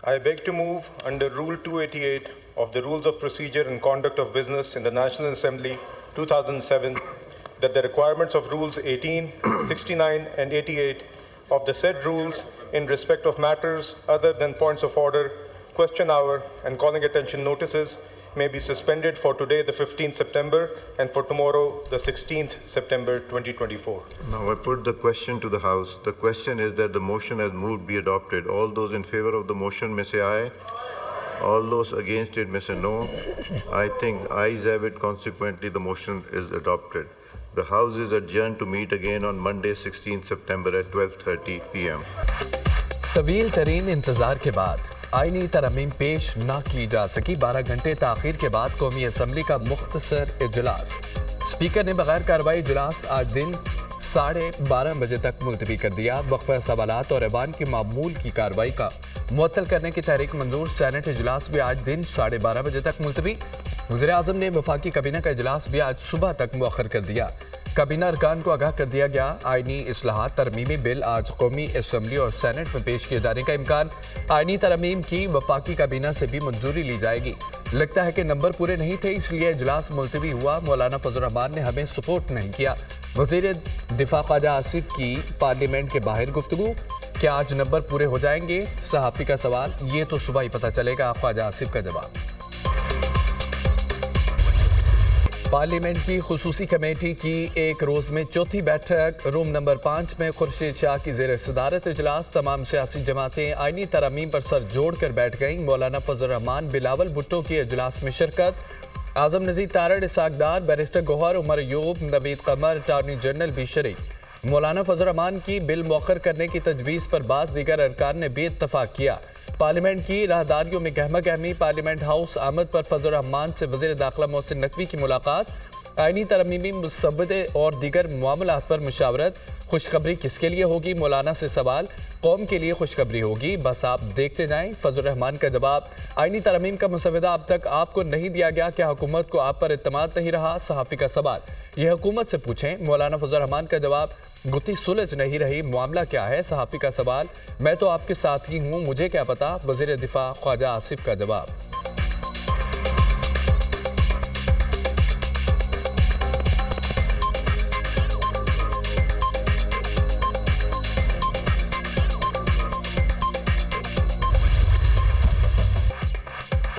I beg to move under Rule 288 of the Rules of Procedure and Conduct of Business in the National Assembly 2007 that the requirements of Rules 18, 69 and 88 of the said rules in respect of matters other than points of order, question hour and calling attention notices may be suspended for today, the 15th September, and for tomorrow, the 16th September 2024. Now I put the question to the House. The question is that the motion as moved be adopted. All those in favor of the motion may say aye. All those against it may say no. I think ayes have it. Consequently, the motion is adopted. The House is adjourned to meet again on Monday, 16th September at 12:30 p.m. तवील तरीन इंतजार के बाद आईनी तरमीम पेश ना की जा सकी। 12 घंटे ताखीर के बाद कौमी असम्बली का मुख्तसर इजलास। स्पीकर ने बगैर कार्रवाई इजलास आज दिन 12:30 बजे तक मुलतवी कर दिया। वक्फा सवालात और ऐवान की मामूल की कार्रवाई का मुअत्तल करने की तहरीक मंजूर। सेनेट इजलास भी आज दिन 12:30 बजे तक मुलतवी। वज़ीर-ए-आज़म ने वफाकी काबीना का इजलास भी आज सुबह तक मुअख्खर कर दिया। काबीना अरकान को आगाह कर दिया गया। आईनी इस्लाहात तरमीमी बिल आज कौमी असम्बली और सेनेट में पेश किए जाने का इम्कान। आईनी तरमीम की वफाकी काबीना से भी मंजूरी ली जाएगी। लगता है कि नंबर पूरे नहीं थे, इसलिए इजलास मुलतवी हुआ। मौलाना फजल रहमान ने हमें सपोर्ट नहीं किया। वज़ीर दिफा ख्वाजा आसिफ की पार्लियामेंट के बाहर गुफ्तगू। क्या आज नंबर पूरे हो जाएंगे? सहाफ़ी का सवाल। ये तो सुबह ही पता चलेगा। ख्वाजा आसिफ का जवाब। पार्लियामेंट की खुसूसी कमेटी की एक रोज में चौथी बैठक रूम नंबर 5 में खुर्शीद शाह की जेर सदारत इजलास। तमाम सियासी जमातें आईनी तरमीम पर सर जोड़ कर बैठ गईं। मौलाना फजल रहमान, बिलावल भुट्टो की इजलास में शिरकत। आजम नज़ीर तारड़, इसाक डार, बैरिस्टर गौहर, उमर अयूब, नवीद कमर, अटॉर्नी जनरल भी शरीक। मौलाना फजल रहमान की बिल मौखर करने की तजवीज़ पर बाज़ दीगर अरकान ने भी इत्तफाक किया। पार्लियामेंट की राहदारियों में गहमा गहमी। पार्लियामेंट हाउस आमद पर फजल रहमान से वज़ीर दाखिला मोहसिन नकवी की मुलाकात। आईनी तरमीमी मुसव्वदे और दीगर मामलात पर मुशावरत। खुशखबरी किसके लिए होगी? मौलाना से सवाल। कौम के लिए खुशखबरी होगी, बस आप देखते जाएं। फजल रहमान का जवाब। आईनी तरमीम का मुसव्वदा अब तक आपको नहीं दिया गया, क्या हुकूमत को आप पर इत्तमाद नहीं रहा? सहाफ़ी का सवाल। यह हुकूमत से पूछें। मौलाना फजल रहमान का जवाब। गुत्थी सुलझ नहीं रही, मामला क्या है? सहाफ़ी का सवाल। मैं तो आपके साथ ही हूँ, मुझे क्या पता? वज़ीर दिफा ख्वाजा आसिफ का जवाब।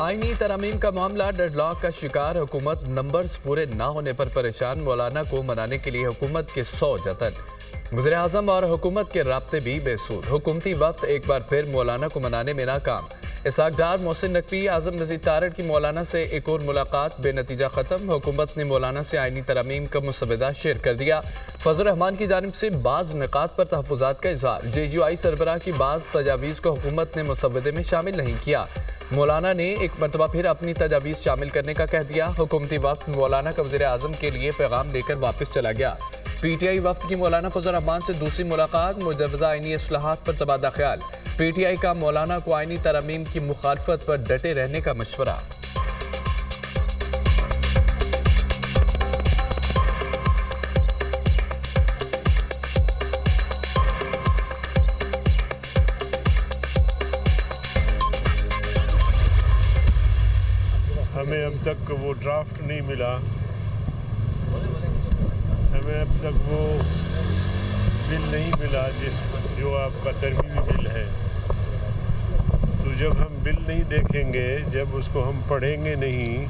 आईनी तरमीम का मामला डेडलॉक का शिकार। हुकूमत नंबर्स पूरे ना होने पर परेशान। मौलाना को मनाने के लिए हुकूमत के 100 जतन। वज़ीर-ए-आज़म और हुकूमत के राब्ते भी बेसूर। हुकूमती वक्त एक बार फिर मौलाना को मनाने में नाकाम। इसाक डार, मोहसिन नकवी, आजम नज़ीर तारड़ की मौलाना से एक और मुलाकात बेनतीजा ख़त्म। हुकूमत ने मौलाना से आईनी तरमीम का मुसव्वदा शेयर कर दिया। फजल रहमान की जानिब से बाज़ निकात पर तहफ़्फ़ुज़ात का इज़हार। JUI सरबराह की बाज़ तजावीज़ को हुकूमत ने मुसव्वदे में शामिल नहीं किया। मौलाना ने एक मरतबा फिर अपनी तजावीज़ शामिल करने का कह दिया। हुकूमती वक्त मौलाना का वज़ीर-ए-आज़म के लिए पैगाम लेकर वापस चला गया। PTI वफ्द की मौलाना फजल रहमान से दूसरी मुलाकात। मुजव्वज़ा आईनी इस्लाहात पर तबादला ख्याल। PTI का मौलाना को आईनी तरमीम की मुखालफत पर डटे रहने का मशवरा। हमें अब तक वो ड्राफ्ट नहीं मिला, हमें अब तक वो बिल नहीं मिला जो आपका तरमीमी बिल है। तो जब हम बिल नहीं देखेंगे, जब उसको हम पढ़ेंगे नहीं,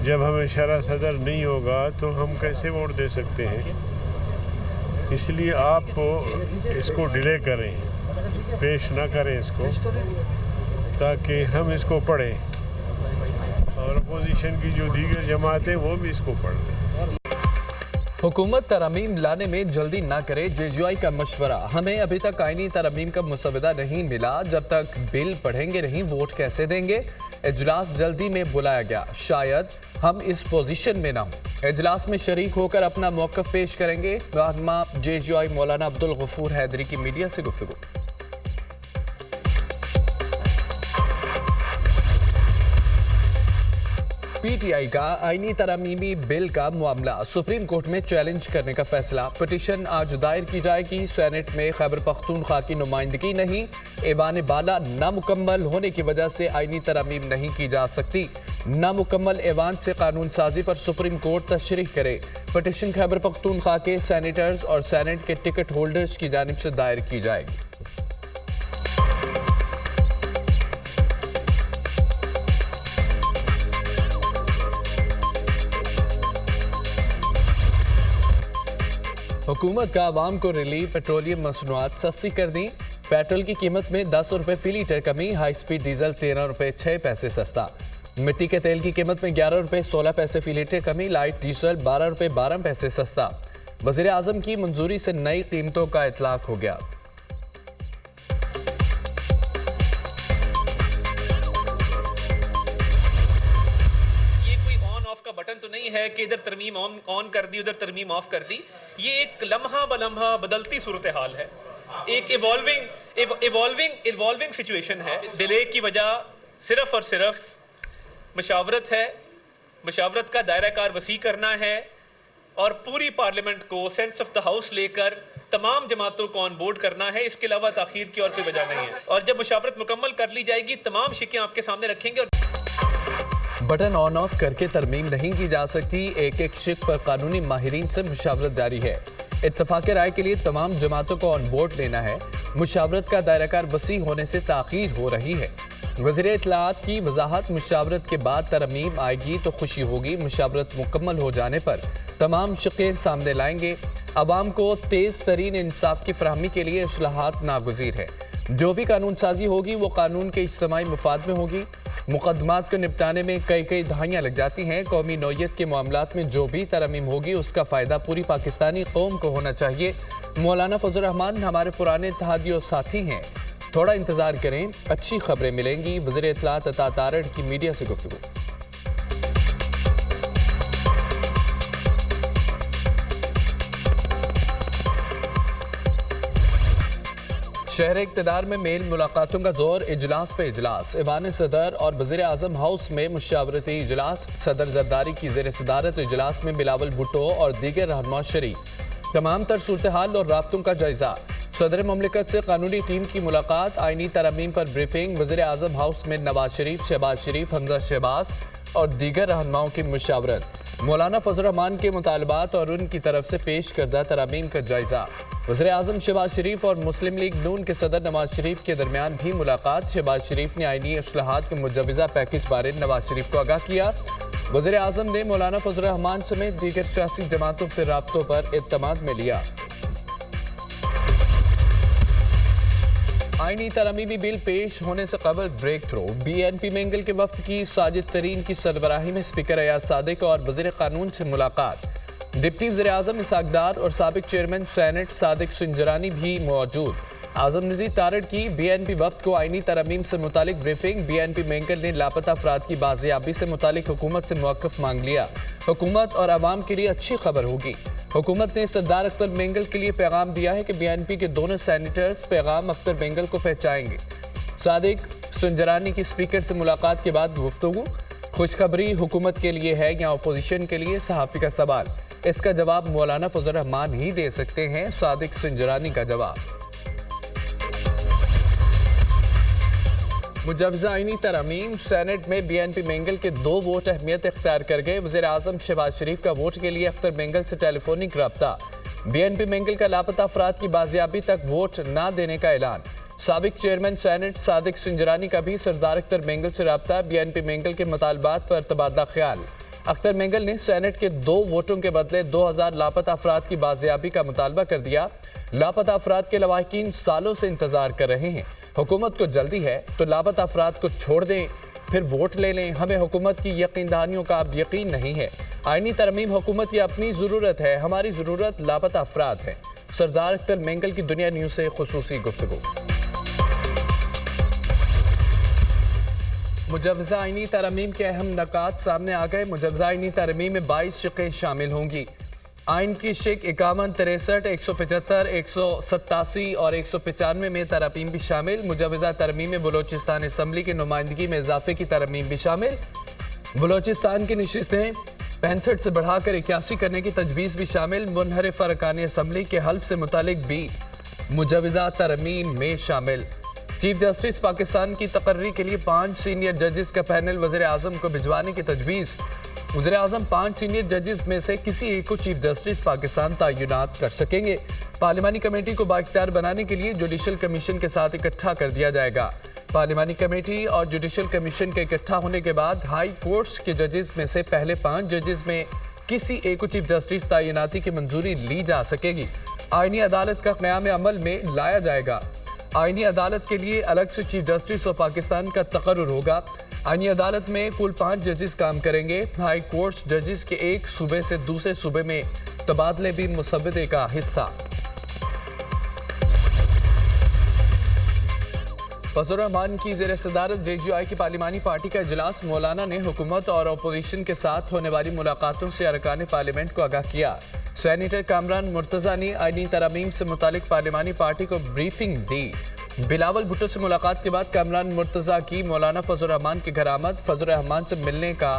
जब हमें शरह सदर नहीं होगा तो हम कैसे वोट दे सकते हैं? इसलिए आप इसको डिले करें, पेश ना करें इसको, ताकि हम इसको पढ़ें और अपोजिशन की जो दीगर जमातें वो भी इसको पढ़ लें। हुकूमत तरमीम लाने में जल्दी ना करे, JUI का मशवरा। हमें अभी तक आईनी तरमीम का मुसव्वदा नहीं मिला, जब तक बिल पढ़ेंगे नहीं वोट कैसे देंगे? इजलास जल्दी में बुलाया गया, शायद हम इस पोजीशन में ना हो। इजलास में शरीक होकर अपना मौक़िफ़ पेश करेंगे। रहनुमा JUI मौलाना अब्दुल गफूर हैदरी की मीडिया से गुफ्तगू। पीटीआई का आईनी तरमीमी बिल का मामला सुप्रीम कोर्ट में चैलेंज करने का फैसला। पिटीशन आज दायर की जाएगी। सेनेट में खैबर पख्तूनख्वा की नुमाइंदगी नहीं। ऐवान बाला नामुकम्मल होने की वजह से आईनी तरमीम नहीं की जा सकती। नामुकम्मल ऐवान से कानून साजी पर सुप्रीम कोर्ट तशरीह करे। पिटीशन खैबर पख्तूनख्वा के सेनेटर्स और सेनेट के टिकट होल्डर्स की जानिब से दायर की जाएगी। हुकूमत का आवाम को रिलीफ। पेट्रोलियम मसनूआत सस्ती कर दी। पेट्रोल की कीमत में 10 रुपए फी लीटर कमी। हाई स्पीड डीजल 13 रुपए 6 पैसे सस्ता। मिट्टी के तेल की कीमत में 11 रुपए 16 पैसे फी लीटर कमी। लाइट डीजल 12 रुपए 12 पैसे सस्ता। वज़ीर आज़म की मंजूरी से नई कीमतों का इतलाक हो गया। बटन तो नहीं है कि इधर तरमीम ऑन कर दी उधर तरमीम ऑफ कर दी। ये एक लम्हा बलम्हा बदलती सूरत हाल है, एक इवॉल्विंग सिचुएशन है। डिले की वजह सिर्फ और सिर्फ मशावरत है। मशावरत का दायरा कार वसी करना है और पूरी पार्लियामेंट को सेंस ऑफ द हाउस लेकर तमाम जमातों को ऑन बोर्ड करना है। इसके अलावा ताखीर की और कोई वजह नहीं है। और जब मशावरत मुकम्मल कर ली जाएगी तमाम शिकें आपके सामने रखेंगे। और बटन ऑन ऑफ करके तरमीम नहीं की जा सकती। एक एक शिक पर कानूनी माहिरीन से मुशावरत जारी है। इत्तफाक राय के लिए तमाम जमातों को ऑन बोर्ड लेना है। मुशावरत का दायराकार वसी होने से ताखीर हो रही है। वज़ीर इत्तलाआत की वजाहत, मुशावरत के बाद तरमीम आएगी तो खुशी होगी। मुशावरत मुकम्मल हो जाने पर तमाम शिकें सामने लाएंगे। अवाम को तेज़ तरीन इंसाफ की फराहमी के लिए इस्लाहात नागुज़ीर है। जो भी कानून साजी होगी वो कानून के इज्तिमाई मुफाद में होगी। मुकदमात को निपटाने में कई दहाइयाँ लग जाती हैं। कौमी नौयत के मामलात में जो भी तरमीम होगी उसका फ़ायदा पूरी पाकिस्तानी कौम को होना चाहिए। मौलाना फजल रहमान हमारे पुराने इत्तेहादी और साथी हैं। थोड़ा इंतज़ार करें, अच्छी खबरें मिलेंगी। वज़ीर इत्तलाआत अता तारड़ की मीडिया से गुफ्तगू। शहर इक़्तिदार में मेल मुलाकातों का जोर। इजलास पे इजलास। ऐवान सदर और वज़ीर आज़म हाउस में मुशावरती इजलास। सदर जरदारी की ज़ेर सदारत इजलास में बिलावल भुट्टो और दीगर रहनुमा शरीक। तमाम तर सूरत हाल और राब्तों का जायजा। सदर ममलिकत से कानूनी टीम की मुलाकात। आइनी तरमीम पर ब्रीफिंग। वज़ीर आज़म हाउस में नवाज शरीफ, शहबाज शरीफ, हमजा शहबाज और दीगर रहनुमाओं की मुशावरत। मौलाना फजल रहमान के मुतालबात और उनकी तरफ से पेश करदा तरामीम का जायजा। वज़ीर आज़म शहबाज शरीफ और मुस्लिम लीग नून के सदर नवाज शरीफ के दरमियान भी मुलाकात। शहबाज शरीफ ने आईनी इस्लाहात के मुजवज़ा पैकेज बारे नवाज शरीफ को आगाह किया। वज़ीर आज़म ने मौलाना फजल रहमान समेत दीगर सियासी जमातों से राब्तों पर इत्तमाद में लिया। आईनी तरमीमी बिल पेश होने से कबल ब्रेक थ्रो। BNP मेंगल के वफ्द की साजिद तरीन की सरबराही में स्पीकर अयाज सादिक और वज़ीर कानून से मुलाकात। डिप्टी वज़ीर आज़म इसहाक डार और साबिक चेयरमैन सेनेट सादिक सुंजरानी भी मौजूद। आज़म नज़ीर तारड़ की BNP वफ्द को आईनी तरमीम से मुतालिक ब्रीफिंग। BNP मेंगल ने लापता अफराद की बाजियाबी से मुतालिक हुकूमत से मौक़िफ़ मांग लिया। हुकूमत और आवाम के लिए अच्छी खबर होगी। हुकूमत ने सरदार अख्तर मेंगल के लिए पैगाम दिया है कि BNP के दोनों सेनेटर्स पैगाम अख्तर मेंगल को पहुँचाएंगे। सादिक सुंजरानी की स्पीकर से मुलाकात के बाद गुफ्तगू। खुशखबरी हुकूमत के लिए है या अपोजिशन के लिए? सहाफ़ी का सवाल। इसका जवाब मौलाना फजल रहमान ही दे सकते हैं। सादिक सुंजरानी का जवाब। मुजवज़ा आईनी तरमीम। सेनेट में BNP मेंगल के 2 वोट अहमियत इख्तियार कर गए। वज़ीर आज़म शहबाज शरीफ का वोट के लिए अख्तर मेंगल से टेलीफोनिक रब्ता। BNP मेंगल का लापता अफराद की बाजियाबी तक वोट न देने का ऐलान। साबिक चेयरमैन सेनेट सादिक सुंजरानी का भी सरदार अख्तर मेंगल से रब्ता। BNP मेंगल के मुतालबात पर तबादला ख्याल। अख्तर मेंगल ने सेनेट के 2 वोटों के बदले 2000 लापता अफराद की बाजियाबी का मुतालबा कर दिया। लापता अफराद के लवाहिकीन सालों से इंतजार कर रहे हैं। हुकूमत को जल्दी है तो लापता अफराद को छोड़ दें, फिर वोट ले लें। हमें हुकूमत की यकीन दहानियों का अब यकीन नहीं है। आईनी तरमीम हुकूमत की अपनी ज़रूरत है, हमारी ज़रूरत लापता अफराद है। सरदार अख्तर मेंगल की दुनिया न्यूज़ से खुसूसी गुफ्तगू। मुजवज़ा आईनी तरमीम के अहम नकात सामने आ गए। मुजवज़ा आईनी तरमीम में 22 शिकें शामिल होंगी। आइन की शिक 51, 63, 175, 187 और 195 में तरमीम भी शामिल। मुजवज़ा तरमीम में बलोचिस्तान असम्बली की नुमाइंदगी में इजाफे की तरमीम भी शामिल। बलोचिस्तान की नशिस्तें 65 से बढ़ाकर 81 करने की तजवीज़ भी शामिल। मुनहरिफ अरकान असम्बली के हल्फ से मुतालिक भी मुजवज़ा तरमीम में शामिल। चीफ जस्टिस पाकिस्तान की तकर्री के लिए 5 सीनियर जजेस का पैनल वज़ीर आज़म को भिजवाने की तजवीज़। वज़ीर आज़म 5 सीनियर जजेस में से किसी एक को चीफ जस्टिस पाकिस्तान तयनात कर सकेंगे। पार्लिमानी कमेटी को बाइख्तियार बनाने के लिए जुडिशल कमीशन के साथ इकट्ठा कर दिया जाएगा। पार्लिमानी कमेटी और जुडिशल कमीशन के इकट्ठा होने के बाद हाई कोर्ट्स के जजेस में से पहले 5 जजेस में किसी एक को चीफ जस्टिस तयनाती की मंजूरी ली जा सकेगी। आईनी अदालत का क़याम अमल में लाया जाएगा। आईनी अदालत के लिए अलग से चीफ जस्टिस और पाकिस्तान का तकर्रुर होगा। आईनी अदालत में कुल 5 जजेस काम करेंगे। हाई कोर्ट्स जजेस के एक सूबे से दूसरे सूबे में तबादले भी मुसव्वदे का हिस्सा। फजल रहमान की ज़ेर सदारत JGI की पार्लिमानी पार्टी का इजलास। मौलाना ने हुकूमत और अपोजिशन के साथ होने वाली मुलाकातों से अरकान पार्लियामेंट को आगाह किया। सेनेटर कामरान मुर्तज़ा ने आईनी तरमीम से मुतालिक पार्लिमानी पार्टी को ब्रीफिंग दी। बिलावल भुट्टो से मुलाकात के बाद कामरान मुर्तज़ा की मौलाना फजल रहमान के घर आमद। फजल रहमान से मिलने का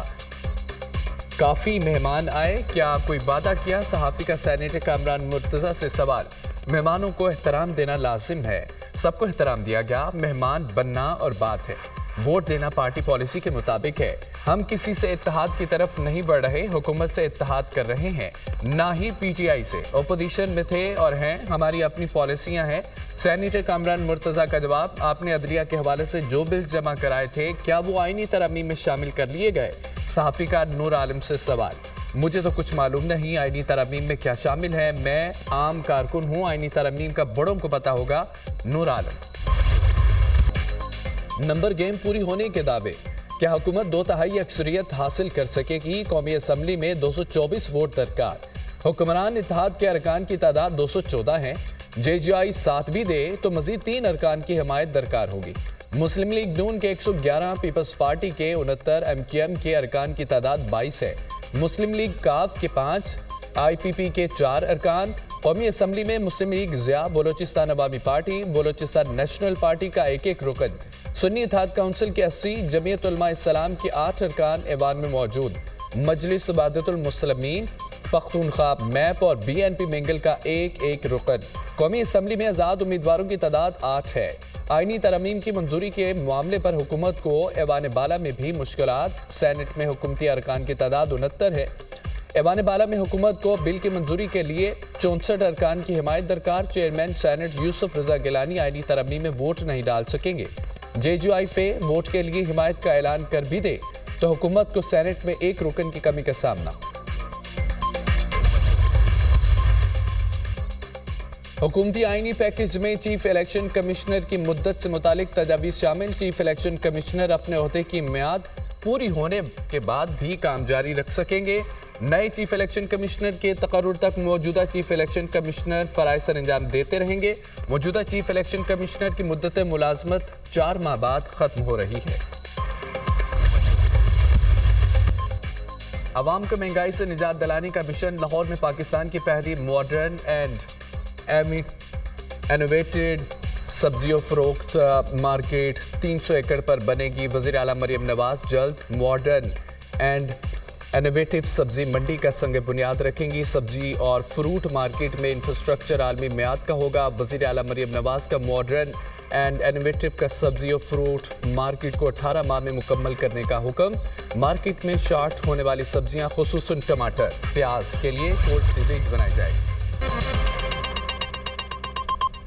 काफ़ी मेहमान आए, क्या कोई वादा किया? सहाफ़ी का सेनेटर कामरान मुर्तज़ा से सवाल। मेहमानों को एहतराम देना लाजिम है, सबको एहतराम दिया गया। मेहमान बनना और बात है, वोट देना पार्टी पॉलिसी के मुताबिक है। हम किसी से इत्तेहाद की तरफ नहीं बढ़ रहे, हुकूमत से इत्तेहाद कर रहे हैं, ना ही PTI से। ओपोजिशन में थे और हैं, हमारी अपनी पॉलिसियां हैं। सेनेटर कामरान मुर्तज़ा का जवाब। आपने अदलिया के हवाले से जो बिल जमा कराए थे, क्या वो आईनी तरमीम में शामिल कर लिए गए? सहाफ़ी का नूर आलम से सवाल। मुझे तो कुछ मालूम नहीं आईनी तरमीम में क्या शामिल है, मैं आम कारकुन हूँ, आईनी तरमीम का बड़ों को पता होगा। नूर आलम। नंबर गेम पूरी होने के दावे। क्या हुकूमत 2/3 अक्सरियत हासिल कर सकेगी? कौमी असम्बली में 224 वोट दरकार। हुक्मरान इत्तेहाद के अरकान की तादाद 214 है। JGI 7 भी दे तो मजीद 3 अरकान की हिमायत दरकार होगी। मुस्लिम लीग नून के 111, पीपल्स पार्टी के 69, MQM के अरकान की तादाद 22 है। मुस्लिम लीग काफ के 5, IPP के 4 अरकान। कौमी असम्बली में मुस्लिम लीग ज़िया, बलोचिस्तान अवामी पार्टी, बलोचिस्तान नेशनल पार्टी का 1-1 रुकन। सुन्नी इत्तेहाद काउंसिल के 80, जमीयत उलमा इस्लाम के 8 अरकान ऐवान में मौजूद। मजलिस इबादतुल मुस्लिमीन, पख्तूनख्वा मैप और BNP मेंगल का 1-1 रुकन। कौमी असम्बली में आज़ाद उम्मीदवारों की तादाद 8 है। आईनी तरमीम की मंजूरी के मामले पर हुकूमत को ऐवान बाला में भी मुश्किलात। सेनेट में हुकूमती अरकान की तादाद 69 है। ऐवान बाला में हुकूमत को बिल की मंजूरी के लिए 64 अरकान की हिमायत दरकार। चेयरमैन सेनेट यूसुफ रजा गिलानी आईनी तरमीम में वोट नहीं डाल सकेंगे। JGI पे वोट के लिए हिमायत का ऐलान कर भी दे तो हुकूमत को सेनेट में 1 रुकन की कमी का सामना। हुकूमती आईनी पैकेज में चीफ इलेक्शन कमिश्नर की मुद्दत से मुतालिक तजावीज़ शामिल। चीफ इलेक्शन कमिश्नर अपने ओहदे की मियाद पूरी होने के बाद भी काम जारी रख सकेंगे। नए चीफ इलेक्शन कमिश्नर के तकर्रुर तक मौजूदा चीफ इलेक्शन कमिश्नर फ़राइज़ सर अंजाम देते रहेंगे। मौजूदा चीफ इलेक्शन कमिश्नर की मुद्दत मुलाजमत 4 माह बाद ख़त्म हो रही है। अवाम को महंगाई से निजात दिलाने का मिशन। लाहौर में पाकिस्तान की पहली मॉडर्न एंड इनोवेटेड सब्जियों फरोख्त मार्केट 300 एकड़ पर बनेगी। वज़ीर आला मरियम नवाज जल्द मॉडर्न एंड इनोवेटिव सब्जी मंडी का संग बुनियाद रखेंगी। सब्जी और फ्रूट मार्केट में इंफ्रास्ट्रक्चर आलमी मियाद का होगा। वज़ीर आला मरियम नवाज का मॉडर्न एंड इनोवेटिव का सब्जी और फ्रूट मार्केट को 18 माह में मुकम्मल करने का हुक्म। मार्केट में शार्ट होने वाली सब्जियां खुसूसन टमाटर, प्याज के लिए कोल्ड स्टोरेज बनाई जाएगी।